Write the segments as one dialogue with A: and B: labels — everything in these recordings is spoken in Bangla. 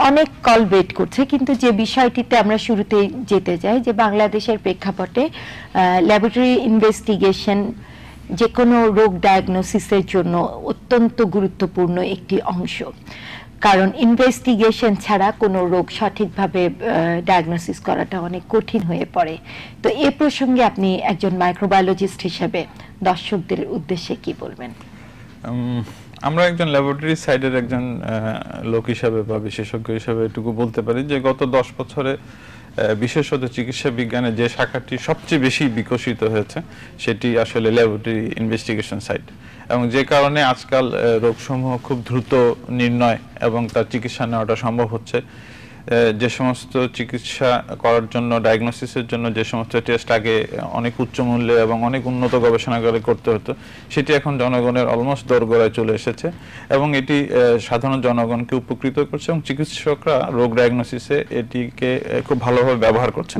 A: অনেক কল ওয়েট করছে, কিন্তু যে বিষয়টিতে আমরা শুরুতে যেতে চাই যে বাংলাদেশের প্রেক্ষাপটে ল্যাবরেটরি ইনভেস্টিগেশন যে কোনো রোগ ডায়াগনোসিসের জন্য অত্যন্ত গুরুত্বপূর্ণ একটি অংশ, কারণ ইনভেস্টিগেশন ছাড়া কোনো রোগ সঠিকভাবে ডায়াগনোসিস করাটা অনেক কঠিন হয়ে পড়ে। তো এ প্রসঙ্গে আপনি একজন মাইক্রোবায়োলজিস্ট হিসেবে দর্শকদের উদ্দেশ্যে কি বলবেন?
B: আমরা একজন ল্যাবরেটরি সাইডের একজন লোক হিসাবে বা বিশেষজ্ঞ হিসাবে এটুকু বলতে পারি যে গত 10 বছরে বিশেষত চিকিৎসা বিজ্ঞানে যে শাখাটি সবচেয়ে বেশি বিকশিত হয়েছে সেটি আসলে ল্যাবরেটরি ইনভেস্টিগেশন সাইড, এবং যে কারণে আজকাল রোগসমূহ খুব দ্রুত নির্ণয় এবং তার চিকিৎসা নেওয়াটা সম্ভব হচ্ছে। যে সমস্ত চিকিৎসা করার জন্য, ডায়াগনোসিসের জন্য যে সমস্ত টেস্ট আগে অনেক উচ্চ মূল্যে এবং অনেক উন্নত গবেষণাগারে করতে হতো, সেটি এখন জনগণের অলমোস্ট দোরগোড়ায় চলে এসেছে এবং এটি সাধারণ জনগণকে উপকৃত করছে এবং চিকিৎসকরা রোগ ডায়াগনোসিসে এটিকে খুব ভালোভাবে ব্যবহার করছেন।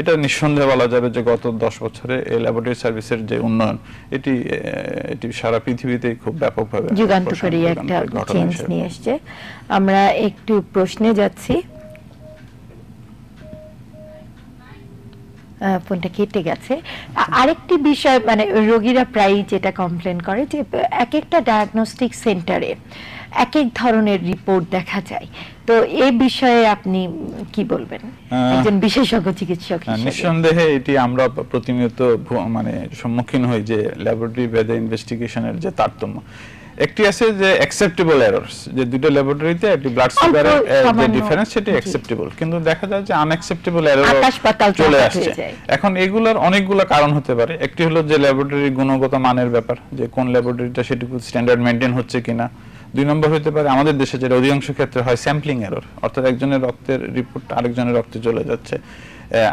B: এটা নিঃসন্দেহে বলা যাবে যে গত 10 বছরে এই ল্যাবরেটরি সার্ভিসের যে উন্নয়ন, এটি সারা পৃথিবীতে খুব ব্যাপকভাবে
A: যুগান্তকারী একটা চেঞ্জ নিয়ে এসেছে। আমরা একটু প্রশ্নে যাচ্ছি, ফোনটা কেটে গেছে। আরেকটি বিষয়, মানে রোগীরা প্রায় যেটা কমপ্লেন করে যে এক একটা ডায়াগনস্টিক সেন্টারে এক এক ধরনের রিপোর্ট দেখা যায়, তো এই বিষয়ে আপনি কি বলবেন একজন বিশেষজ্ঞ চিকিৎসক হিসেবে?
B: নিঃসন্দেহে এটি আমরা প্রতিনিয়ত মানে সম্মুখীন হই যে ল্যাবরেটরি বেদে ইনভেস্টিগেশনের যে তারতম্য। একটি আছে যে অ্যাকসেপ্টেবল এররস, যে দুটো ল্যাবরেটরিতে একটি ব্লাড সুগারের যে ডিফারেন্স সেটি অ্যাকসেপ্টেবল, কিন্তু দেখা যায় যে আনঅ্যাকসেপ্টেবল এরর চলে আসছে। এখন এগুলোর অনেকগুলো কারণ হতে পারে। একটি হলো যে ল্যাবরেটরির গুণগত মানের ব্যাপার, যে কোন ল্যাবরেটরিটা সেটুকু স্ট্যান্ডার্ড মেইনটেইন হচ্ছে কিনা। 2 নম্বর হতে পারে আমাদের দেশে যেটা অধিকাংশ ক্ষেত্রে হয় স্যাম্পলিং এরর, অর্থাৎ একজনের রক্তের রিপোর্ট আরেকজনের রক্তে চলে যাচ্ছে।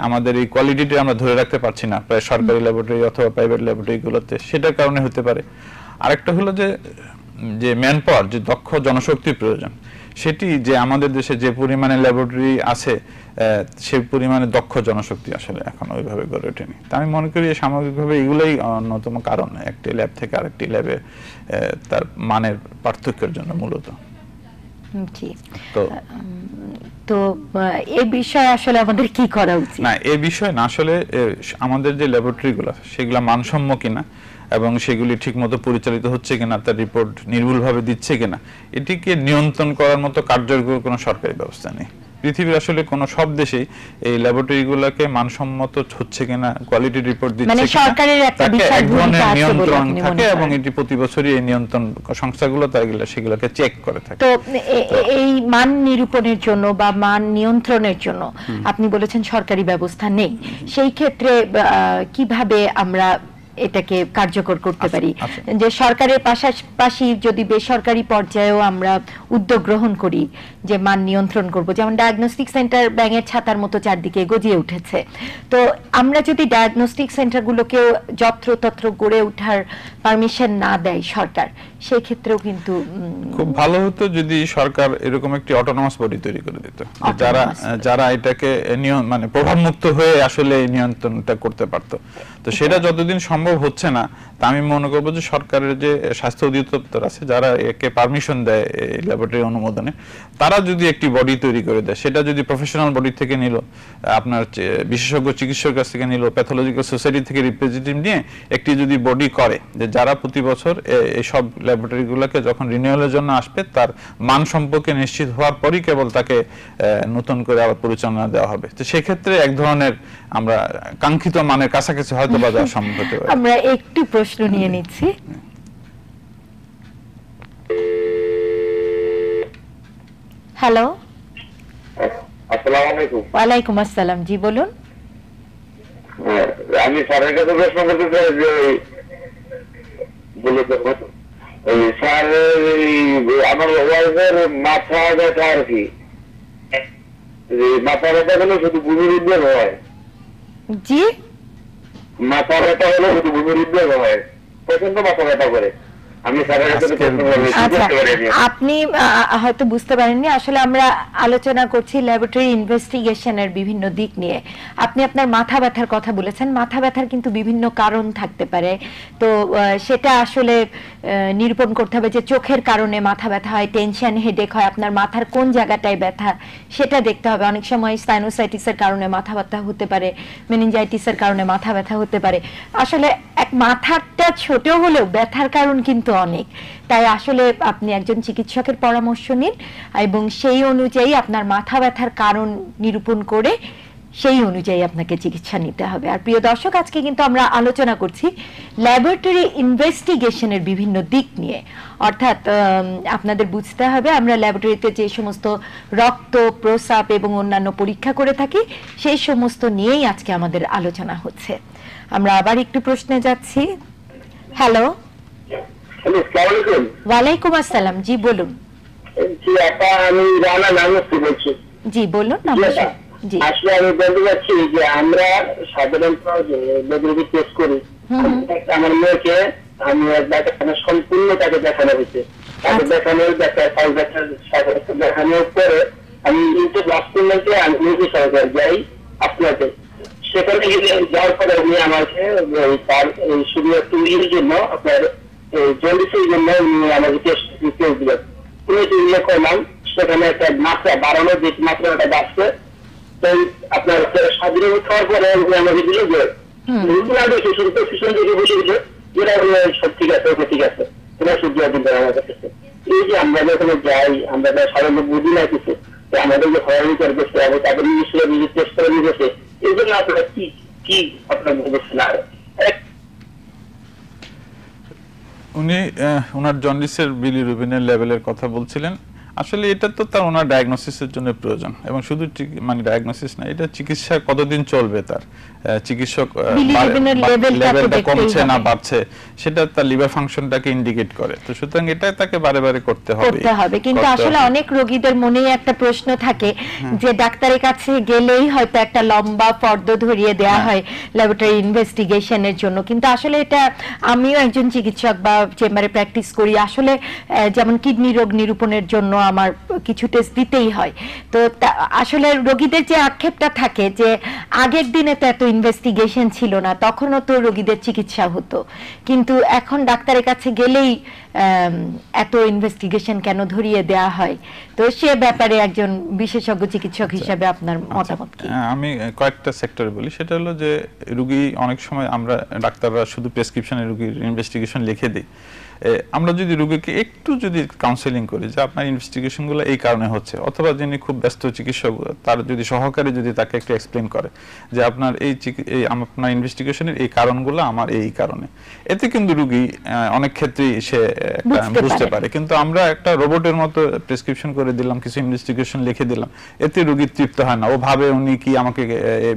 B: আমাদের এই কোয়ালিটিটা আমরা ধরে রাখতে পারছি না প্রায় সরকারি ল্যাবরেটরি অথবা প্রাইভেট ল্যাবরেটরিগুলোতে, সেটার কারণে হতে পারে। আরেকটা হলো যে ম্যান পাওয়ার, যে দক্ষ জনশক্তির প্রয়োজন, সেটি যে আমাদের দেশে যে পরিমাণে ল্যাবরেটরি আছে সেই পরিমাণে দক্ষ জনশক্তি আসলে এখন ওইভাবে গড়ে ওঠেনি। তা আমি মনে করি সামগ্রিকভাবে এগুলোই অন্যতম কারণ একটি ল্যাব থেকে আরেকটি ল্যাবে তার মানের পার্থক্যের জন্য মূলত।
A: তো এই বিষয়ে আসলে আমাদের কি করা উচিত?
B: না, এই বিষয় না, আসলে আমাদের যে ল্যাবরেটরিগুলো সেগুলো মানসম্য কিনা এবং সেগুলি ঠিকমতো পরিচালিত হচ্ছে কিনা, তার রিপোর্ট নির্ভুলভাবে দিচ্ছে কিনা, এটিকে নিয়ন্ত্রণ করার মতো কার্যকর কোনো সরকারি ব্যবস্থা নেই। পৃথিবীর আসলে কোনো সব দেশেই এই ল্যাবরেটরিগুলোকে মানসম্মত হচ্ছে কিনা, কোয়ালিটি রিপোর্ট দিচ্ছে কিনা,
A: মানে সরকারের একটা বিশাল ভূমিকা আছে
B: নিয়ন্ত্রণ থাকে এবং এটি প্রতি বছরই এই নিয়ন্ত্রণ সংস্থাগুলো সেগুলোকে চেক করে থাকে।
A: তো এই মান নিরূপণের জন্য বা মান নিয়ন্ত্রণের জন্য আপনি বলেছেন সরকারি ব্যবস্থা নেই, সেই ক্ষেত্রে কিভাবে আমরা এটাকে কার্যকর করতে পারি? যে সরকারের পাশাপাশি যদি বেসরকারি পর্যায়েও আমরা উদ্যোগ গ্রহণ করি যে মান নিয়ন্ত্রণ করব, যেমন ডায়াগনস্টিক সেন্টার ব্যাঙের ছাতার মতো চারদিকে গজিয়ে উঠেছে, তো আমরা যদি ডায়াগনস্টিক সেন্টারগুলোকে যত্রতত্র গড়ে ওঠার পারমিশন না দেয় সরকার, সেই ক্ষেত্রেও কিন্তু
B: খুব ভালো হতো যদি সরকার এরকম একটি অটোনমাস বডি তৈরি করে দিত, যারা এটাকে মানে প্রভাবমুক্ত হয়ে আসলে নিয়ন্ত্রণটা করতে পারত। তো সেটা যতদিন সম্ভব হচ্ছে না, তা আমি মনে করবো যে সরকারের যে স্বাস্থ্য অধিদপ্তর আছে, যারা একে পারমিশন দেয় এই ল্যাবরেটরি অনুমোদনে, তারা যদি একটি বডি তৈরি করে দেয়, সেটা যদি প্রফেশনাল বডি থেকে নিল, আপনার বিশেষজ্ঞ চিকিৎসকের কাছ থেকে নিল, প্যাথোলজিক্যাল সোসাইটি থেকে রিপ্রেজেন্টেটিভ নিয়ে একটি যদি বডি করে, যে যারা প্রতি বছর এই সব ল্যাবরেটরিগুলোকে যখন রিনিউয়ালের জন্য আসবে, তার মান সম্পর্কে নিশ্চিত হওয়ার পরই কেবল তাকে নতুন করে আবার পরিচালনা দেওয়া হবে। তো সেক্ষেত্রে এক ধরনের আমরা কাঙ্ক্ষিত মানের কাছাকাছি হয়তো বা যাওয়া সম্ভব হতে পারে।
A: আমরা একটু প্রশ্ন নিয়ে নিচ্ছি। হ্যালো,
C: আসসালামু আলাইকুম।
A: ওয়ালাইকুম আসসালাম, জি বলুন।
C: আমি স্যারের কাছে প্রশ্ন করতে চাই যে স্যার আমার ওয়াইফের মাথা ব্যথা আর কি, মাথা ব্যথা হলে শুধু ভূমির উদ্বেগ হয়।
A: জি,
C: মাথা ব্যথা হলে শুধু ভূমির উদ্বেগ হয়, প্রচন্ড মাথা ব্যথা করে। আমি স্যারের কাছে
B: আজকের
C: প্রশ্ন করবো, কি
A: আচ্ছা,
C: করতে পারি আমি?
A: আপনি হয়তো বুঝতে পারেননি, আসলে আমরা আলোচনা করছি ল্যাবরেটরি ইনভেস্টিগেশনের বিভিন্ন দিক নিয়ে। আপনি আপনার মাথা ব্যথার কথা বলেছেন। মাথা ব্যথার কিন্তু বিভিন্ন কারণ থাকতে পারে, তো সেটা আসলে নিরূপণ করতে হবে যে চোখের কারণে মাথা ব্যথা হয়, টেনশন, হেডেক হয়, আপনার মাথার কোন জায়গাটায় ব্যথা সেটা দেখতে হবে। অনেক সময় সাইনোসাইটিসের কারণে মাথা ব্যথা হতে পারে, মেনিনজাইটিসের কারণে মাথা ব্যথা হতে পারে। আসলে এক মাথাটা ছোট হলেও ব্যথার কারণ কিন্তু অনেক। তাই আসলে আপনি একজন চিকিৎসকের পরামর্শ নিন এবং সেই অনুযায়ী আপনার মাথা ব্যথার কারণ নিরূপণ করে সেই অনুযায়ী আপনাকে চিকিৎসা নিতে হবে। আর প্রিয় দর্শক, আজকে কিন্তু আমরা আলোচনা করছি ল্যাবরেটরি ইনভেস্টিগেশনের বিভিন্ন দিক নিয়ে। অর্থাৎ আপনাদের বুঝতে হবে আমরা ল্যাবরেটরিতে যে সমস্ত রক্ত, প্রস্রাব এবং অন্যান্য পরীক্ষা করে থাকি সেই সমস্ত নিয়েই আজকে আমাদের আলোচনা হচ্ছে। আমরা আবার একটু প্রশ্নে যাচ্ছি। হ্যালো।
C: হ্যালো, আসসালামু আলাইকুম।
A: ওয়ালাইকুম আসসালাম, জি বলুন।
C: জি আপা, আমি রানা নামস্তি বলছি।
A: জি বলুন।
C: জি আপা,
A: জি
C: আসলে আমি বলতে চাচ্ছি যে আমরা সাধারণত যে ল্যাবরেটরি টেস্ট করি, আমার মেয়েকে আমি একবার সম্পূর্ণ তাকে দেখানো হয়েছে। তাকে দেখানোর দেখানোর পরে আমি কিন্তু বাস্তবকে আমি নিজে সরকার যাই আপনাকে, সেখানে যাওয়ার পরে উনি আমাকে তার শুধু একটু ইয়ের জন্য আপনার জন্ডিসের জন্য উনি আমাকে টেস্ট দিলেন। উনি ইয়ে করলাম, সেখানে একটা মাত্রা বাড়ানোর যে মাত্রাটা বাড়ছে, তাই আপনার স্বাধীন খাওয়ার পরে উনি আমাকে দিল যে পিছন দিকে বসে দিল, যেটা সব ঠিক আছে, ওকে ঠিক আছে, সেটা সূর্য দিন আমার কাছে। এই যে আমরা যখন যাই, আমরা সাধারণত বুঝি না কিছু, আমাদের যে হয়রানি করে বসে হবে, তাদের নিজের নিজের টেস্ট করে নিয়ে বসে, এই জন্য আপনারা কি কি আপনার বলছেন? আর
B: উনি ওনার জন্ডিসের বিলিরুবিনের লেভেলের কথা বলছিলেন। আসলে এটা তো তার ওনার ডায়াগনোসিসের জন্য প্রয়োজন, এবং শুধু মানে ডায়াগনোসিস না, এটা চিকিৎসা কতদিন চলবে, তার চিকিৎসক লেভেলটা কমছে না বাড়ছে, সেটা তার লিভার ফাংশনটাকে ইন্ডিকেট করে। তো সুতরাং এটা তাকে বারে বারে করতে হবে।
A: কিন্তু আসলে অনেক রোগীদের মনেই একটা প্রশ্ন থাকে যে ডাক্তারের কাছে গেলেই হয়তো একটা লম্বা ফর্দ ধরিয়ে দেওয়া হয় ল্যাবরেটরি ইনভেস্টিগেশনের জন্য, কিন্তু আসলে এটা, আমিও একজন চিকিৎসক বা চেম্বারে প্র্যাকটিস করি, আসলে যেমন কিডনি রোগ নিরূপণের জন্য আমার কিছু টেস্ট দিতেই হয়। তো আসলে রোগীদের যে আক্ষেপটা থাকে যে আগের দিনে তো এত ইনভেস্টিগেশন ছিল না, তখনও তো রোগীদের চিকিৎসা হতো, কিন্তু এখন ডাক্তারের কাছে গেলেই এত ইনভেস্টিগেশন কেন ধরিয়ে দেওয়া হয়? তো সে ব্যাপারে একজন বিশেষজ্ঞ চিকিৎসক হিসেবে আপনার মতামত কি?
B: আমি কয়েকটা সেক্টরে বলি। সেটা হলো যে রোগী অনেক সময় আমরা ডাক্তাররা শুধু প্রেসক্রিপশনে রোগীর ইনভেস্টিগেশন লিখে দিই। আমরা যদি রোগীকে একটু যদি কাউন্সেলিং করি যে আপনার ইনভেস্টিগেশনগুলো এই কারণে হচ্ছে, অথবা যিনি খুব ব্যস্ত চিকিৎসক তার যদি সহকারী যদি তাকে একটু এক্সপ্লেন করে যে আপনার আপনার ইনভেস্টিগেশনের এই কারণগুলো আমার এই কারণে, এতে কিন্তু রোগী অনেক ক্ষেত্রেই সে বুঝতে পারে। কিন্তু আমরা একটা রোবটের মতো প্রেসক্রিপশন করে দিলাম, কিছু ইনভেস্টিগেশন লিখে দিলাম, এতে রোগী তৃপ্ত হয় না। ও ভাবে উনি কি আমাকে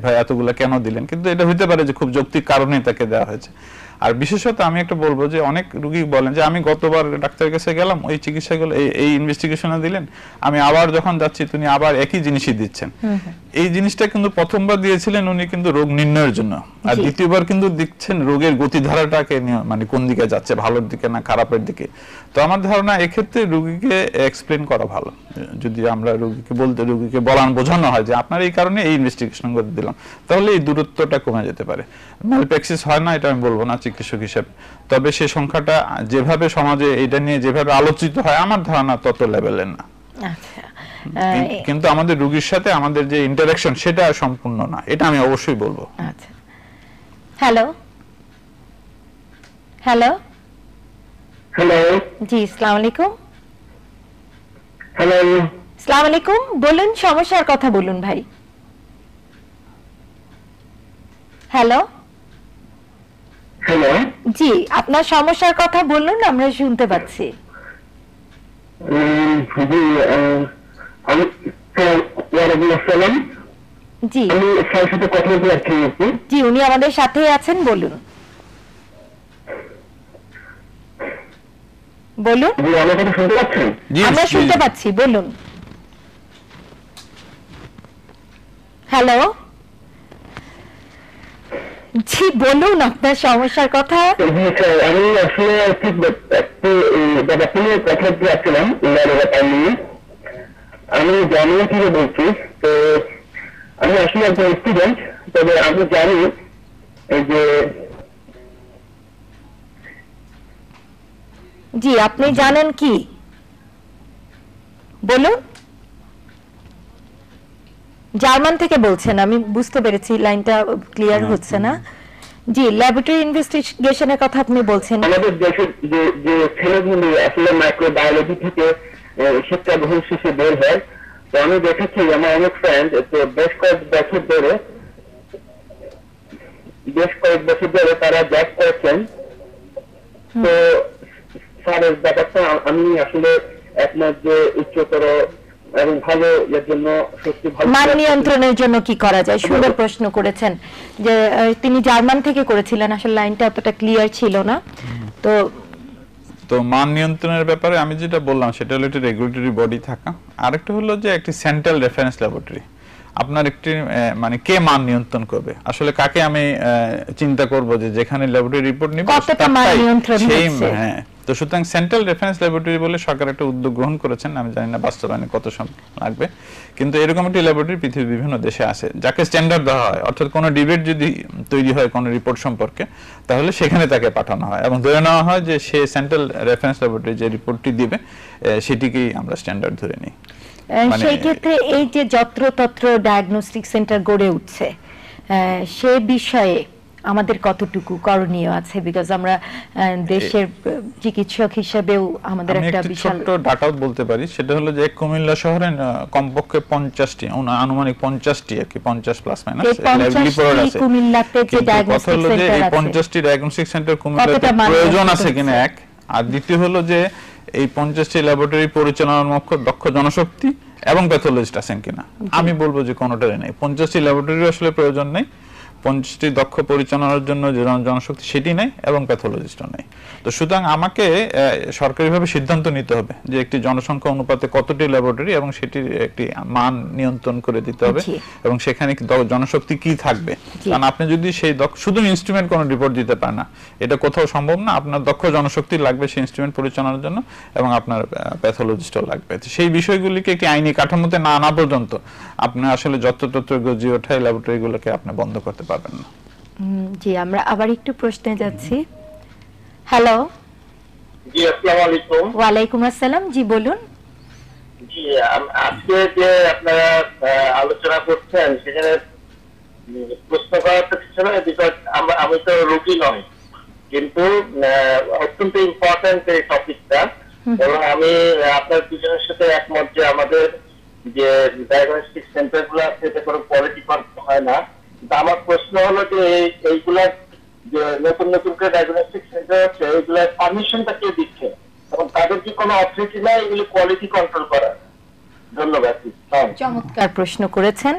B: ভাই এতগুলো কেন দিলেন, কিন্তু এটা হইতে পারে যে খুব যৌক্তিক কারণে তাকে দেওয়া হয়েছে। আর বিশেষত আমি একটা বলবো যে অনেক রোগী বলেন যে আমি গতবার ডাক্তারের কাছে গেলাম, ওই চিকিৎসাগুলো এই ইনভেস্টিগেশনে দিলেন, আমি আবার যখন যাচ্ছি তিনি আবার একই জিনিসই দিচ্ছেন। এই জিনিসটা কিন্তু প্রথমবার দিয়েছিলেন উনি কিন্তু রোগ নির্ণয়ের জন্য, আর দ্বিতীয়বার কিন্তু দিচ্ছেন রোগের গতিধারাটাকে মানে কোন দিকে যাচ্ছে, ভালোর দিকে না খারাপের দিকে। তো আমার ধারণা এক্ষেত্রে রোগীকে এক্সপ্লেন করা ভালো। যদি আমরা রোগীকে বোঝানো হয় যে আপনার এই কারণে এই ইনভেস্টিগেশন করে দিলাম, তাহলে এই দূরত্বটা কমে যেতে পারে। ম্যালপ্র্যাকটিস হয় না এটা আমি বলবো না চিকিৎসক হিসেবে, তবে সেই সংখ্যাটা যেভাবে সমাজে এটা নিয়ে যেভাবে আলোচিত হয় আমার ধারণা তত লেভেলের না।
A: আচ্ছা,
B: কিন্তু আমাদের রোগীর সাথে আমাদের যে ইন্টারঅ্যাকশন সেটা সম্পূর্ণ না, এটা আমি অবশ্যই বলবো।
A: আচ্ছা, হ্যালো হ্যালো
C: হ্যালো,
A: জি আসসালামু আলাইকুম।
C: হ্যালো,
A: আসসালামু আলাইকুম, বলুন সমস্যার কথা বলুন ভাই। হ্যালো
C: হ্যালো,
A: জি, আপনার সমস্যার কথা বলুন, আমরা শুনতে পাচ্ছি।
C: আমি ওয়ালাইকুম আসসালাম।
A: জি
C: আমি স্যারের সাথে কথা বলতে যাচ্ছি।
A: জি, উনি আমাদের সাথেই আছেন, বলুন বলুন।
C: আমার কথা শুনতে পাচ্ছেন?
A: আমরা শুনতে পাচ্ছি, বলুন। হ্যালো, জি জি বলুন আপনার সমস্যার কথা।
C: জি স্যার, আমি আসলে ঠিক একটু ব্যাপারটা নিয়ে কথা বলতে চাচ্ছিলাম, ব্যাপার নিয়ে। আমি জামিয়া থেকে বলছি। তো আমি আসলে একজন স্টুডেন্ট, তবে আমি জানি এই যে
A: জি আপনি জানেন কি বলুন। জার্মান থেকে বলছেন, আমি বুঝতে পেরেছি, লাইনটা ক্লিয়ার হচ্ছে না। জি ল্যাবরেটরি ইনভেস্টিগেশনের কথা আপনি বলছেন।
C: আমাদের দেশের যে ছেলেগুলো আসলে মাইক্রোবায়োলজি থেকে শিক্ষা গ্রহণ শেষে বের হয়, তো আমি দেখেছি আমার অনেক ফ্রেন্ড বেশ কয়েক বছর ধরে তারা জব করছেন। তো স্যারের ব্যাপারটা আমি আসলে একমত যে উচ্চতর এবং ভালো এর জন্য সত্যি ভালো
A: মান নিয়ন্ত্রণের জন্য কি করা যায়, সুন্দর প্রশ্ন করেছেন। যে তিনি জার্মান থেকে করেছিলেন, আসলে লাইনটা অতটা ক্লিয়ার ছিল না। তো
B: মান নিয়ন্ত্রণের ব্যাপারে আমি যেটা বললাম সেটা হলো একটা রেগুলেটরি বডি থাকা, আরেকটা হলো যে একটি সেন্ট্রাল রেফারেন্স ল্যাবরেটরি। আপনার একটি মানে কে মান নিয়ন্ত্রণ করবে, আসলে কাকে আমি চিন্তা করব যে যেখানে ল্যাবরেটরি রিপোর্ট নিব
A: কতটা মান নিয়ন্ত্রণ হচ্ছে।
B: হ্যাঁ, তো সুতরাং সেন্ট্রাল রেফারেন্স ল্যাবরেটরি বলে সরকার একটা উদ্যোগ গ্রহণ করেছেন, আমি জানি না বাস্তবায়নে কত সময় লাগবে, কিন্তু এরকম একটি ল্যাবরেটরি পৃথিবীর বিভিন্ন দেশে আছে যাকে স্ট্যান্ডার্ড দেওয়া হয়। অর্থাৎ কোনো ডিবেট যদি তৈরি হয় কোনো রিপোর্ট সম্পর্কে, তাহলে সেখানে তাকে পাঠানো হয় এবং ধরে নেওয়া হয় যে সে সেন্ট্রাল রেফারেন্স ল্যাবরেটরি যে রিপোর্টটি দিবে সেটিকেই আমরা স্ট্যান্ডার্ড ধরে নিই।
A: সেই ক্ষেত্রে এই যে যত্রতত্র ডায়াগনস্টিক সেন্টার গড়ে উঠছে, সে বিষয়ে আমাদের কতটুকু করণীয় আছে? বিকজ আমরা দেশের চিকিৎসক হিসেবেও আমাদের একটা বিশাল
B: ছোট ডাটাও বলতে পারি, সেটা হলো যে কুমিল্লা শহরে কমপক্ষে 50টি, আনুমানিক 50টি আর কি, 50 প্লাস মাইনাস ল্যাবরেটরি আছে
A: কুমিল্লাতে যে ডায়াগনস্টিক সেন্টার আছে।
B: 50টি ডায়াগনস্টিক সেন্টার কুমিল্লাতে প্রয়োজন আছে কিনা এক, আর দ্বিতীয় হলো যে এই 50টি ল্যাবরেটরি পরিচালনার মুখ্য দক্ষ জনশক্তি এবং প্যাথোলজিস্ট আছেন কিনা। আমি বলবো যে কোনোটারই নেই। 50টি ল্যাবরেটরি আসলে প্রয়োজন নেই, 50টি দক্ষ পরিচালনার জন্য যে জনশক্তি সেটি নেই এবং প্যাথোলজিস্টও নেই। তো সুতরাং আমাকে সরকারিভাবে সিদ্ধান্ত নিতে হবে যে একটি জনসংখ্যা অনুপাতে কতটি ল্যাবরেটরি এবং সেটির একটি মান নিয়ন্ত্রণ করে দিতে হবে এবং সেখানে জনশক্তি কি থাকবে। কারণ আপনি যদি সেই শুধু ইনস্ট্রুমেন্ট কোনো রিপোর্ট দিতে পারে না, এটা কোথাও সম্ভব না। আপনার দক্ষ জনশক্তি লাগবে সেই ইনস্ট্রুমেন্ট পরিচালনার জন্য এবং আপনার প্যাথোলজিস্টও লাগবে। সেই বিষয়গুলিকে একটি আইনি কাঠামোতে না আনা পর্যন্ত আপনি আসলে যত্রতত্র গজিয়ে ওঠায় ল্যাবরেটরিগুলোকে আপনি বন্ধ করতে পারবেন না।
A: জি আমরা আবার একটু প্রশ্নে যাচ্ছি। হ্যালো।
C: জি আসসালামু আলাইকুম।
A: ওয়ালাইকুম আসসালাম, জি বলুন।
C: জি আজকে যে আপনারা আলোচনা করছেন সেখানে প্রশ্ন করার তো কিছু নয়, বিকজ আমি তো রোগী নই, কিন্তু অত্যন্ত ইম্পর্টেন্ট এই টপিকটা এবং আমি আপনার দুজনের সাথে একমত যে আমাদের যে ডায়াগনস্টিক সেন্টার গুলো আছে এতে কোনো কোয়ালিটি কন্ট্রোল হয় না। কিন্তু আমার প্রশ্ন হলো যে এইগুলা যে নতুন নতুন করে ডায়াগনস্টিক সেন্টার আছে এইগুলার পারমিশনটা কে দিচ্ছে এবং তাদের কি কোনো অথরিটি নাই এগুলি কোয়ালিটি কন্ট্রোল করার? ধন্যবাদ।
A: চমৎকার প্রশ্ন করেছেন,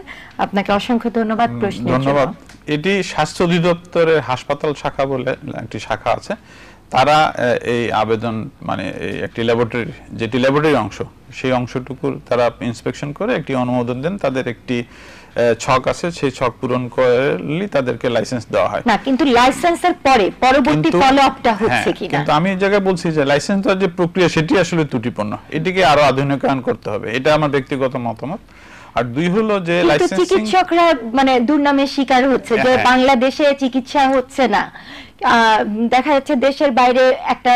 A: আপনাকে অসংখ্য ধন্যবাদ প্রশ্নের জন্য।
B: ধন্যবাদ। এটি স্বাস্থ্য অধিদপ্তরের হাসপাতাল শাখা বলে একটি শাখা আছে, তারা এই আবেদন মানে একটি ল্যাবরেটরি যেটি ল্যাবরেটরি অংশ সেই অংশটুকু তারা ইন্সপেকশন করে একটি অনুমোদন দেন। তাদের একটি ছক আছে, সেই ছক পূরণ করলে তাদেরকে লাইসেন্স দেওয়া হয়।
A: না কিন্তু লাইসেন্সের পরে পরবর্তী ফলো আপটা হচ্ছে কিনা,
B: কিন্তু আমি এই জায়গায় বলছি যে লাইসেন্স দেওয়ার যে প্রক্রিয়া সেটি আসলে ত্রুটিপূর্ণ, এটিকে আরো আধুনিকায়ন করতে হবে, এটা আমার ব্যক্তিগত মতামত। আর দুই হলো যে লাইসেন্সিং,
A: চিকিৎসকরা মানে দুর্নামের শিকার হচ্ছে যে বাংলাদেশে চিকিৎসা হচ্ছে না। দেখা যাচ্ছে দেশের বাইরে একটা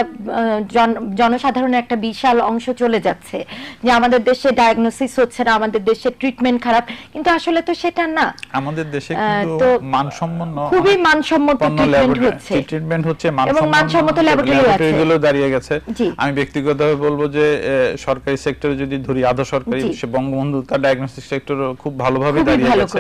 A: জনসাধারণের একটা বিশাল অংশ চলে যাচ্ছে যে আমাদের দেশে ডায়াগনোসিস হচ্ছে না, আমাদের দেশে ট্রিটমেন্ট খারাপ, কিন্তু আসলে তো সেটা না।
B: আমাদের দেশে কিন্তু মানসম্পন্ন
A: খুবই মানসম্মত
B: ট্রিটমেন্ট হচ্ছে
A: এবং মানসম্মত
B: ল্যাবরেটরিগুলো দাঁড়িয়ে গেছে। আমি ব্যক্তিগতভাবে বলবো যে সরকারি সেক্টরে যদি ধরি, আধা সরকারি, সে বঙ্গবন্ধু তার ডায়াগনস্টিক সেক্টর খুব ভালোভাবে দাঁড়িয়ে গেছে।